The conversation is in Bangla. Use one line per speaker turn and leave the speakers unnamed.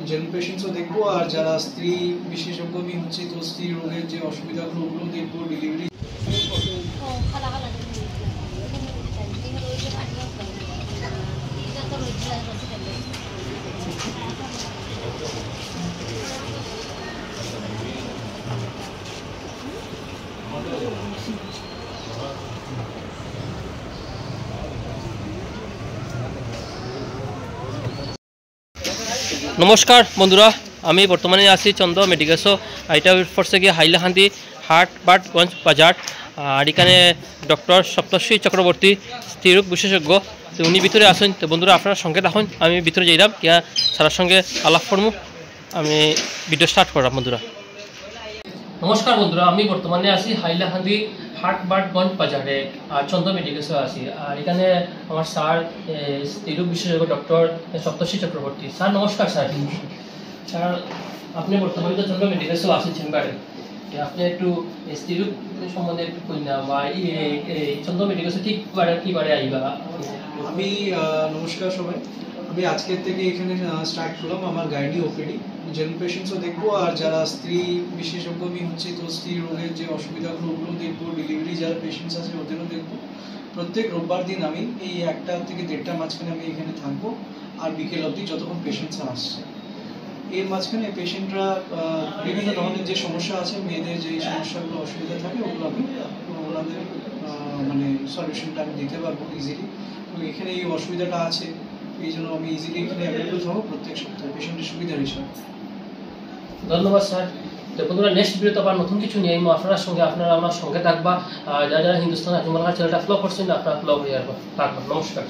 জেনারেল পেশেন্টসও দেখবো, আর যারা স্ত্রী বিশেষজ্ঞ আমি হচ্ছে, তো স্ত্রী রোগের যে অসুবিধাগুলো ওগুলো দেখবো, ডেলিভারি।
নমস্কার বন্ধুরা, আমি বর্তমানে আছি চন্দ্র মেডিকেলসো। এটা পড়ছে গিয়ে হাইলাকান্দি হাটবাটগঞ্জ বাজার। আর এখানে ডক্টর সপ্তর্ষি চক্রবর্তী স্ত্রীরোগ বিশেষজ্ঞ, তো উনি ভিতরে আসেন। তো বন্ধুরা আপনার সঙ্গে দেখুন, আমি ভিতরে যাইলাম কিয়া সারার সঙ্গে আলাপ করবো। আমি ভিডিও স্টার্ট করলাম বন্ধুরা। নমস্কার বন্ধুরা, আমি বর্তমানে আছি হাইলাকান্দি হাটবাটগঞ্জ বাজারে, আর চন্দ্র মেডিকেলসে আছি। আর এখানে আমার স্যার স্ত্রীরোগ বিশেষজ্ঞ ডক্টর সপ্তর্ষি চক্রবর্তী। স্যার নমস্কার। স্যার আপনি বর্তমানে তো চন্দ্র মেডিকেলসে আছেন চেম্বারে, আপনি একটু স্ত্রীরোগ সম্বন্ধে একটু কইনা বা চন্দ্র মেডিকেলসে কিবারে আইবা।
আমি নমস্কার সবাই, আমি আজকের থেকে এখানে স্টার্ট করলাম আমার গাইনি ওপিডি। জেনারেল পেশেন্টসও দেখবো, আর যারা স্ত্রী বিশেষজ্ঞ আমি হচ্ছে, তো স্ত্রী রোগের যে অসুবিধাগুলো ওগুলো দেখবো, ডেলিভারি যারা পেশেন্টস আছে ওদেরও দেখবো। প্রত্যেক রোববার দিন আমি এই 1টা থেকে 1:30 মাঝখানে আমি এখানে থাকবো, আর বিকেল অবধি যতক্ষণ পেশেন্টসরা আসছে। এর মাঝখানে পেশেন্টরা বিভিন্ন ধরনের যে সমস্যা আছে, মেয়েদের যে সমস্যাগুলো অসুবিধা থাকে ওগুলো আমি ওনাদের মানে সলিউশনটা আমি দিতে পারবো ইজিলি। তো এখানে এই অসুবিধাটা আছে, এই জন্য আমি ইজিলি এখানে অ্যাভেলেবল থাকবো প্রত্যেক সপ্তাহে পেশেন্টের সুবিধার হিসাবে।
ধন্যবাদ স্যার। তো বন্ধুরা নেক্সট ভিডিওতে আবার নতুন কিছু নিয়ে আপনার সঙ্গে, আপনারা আমার সঙ্গে থাকবা। আর যারা যারা হিন্দুস্তান চ্যানেলটা ফলো করছেন, আপনারা ফলো হয়ে থাকবেন। নমস্কার।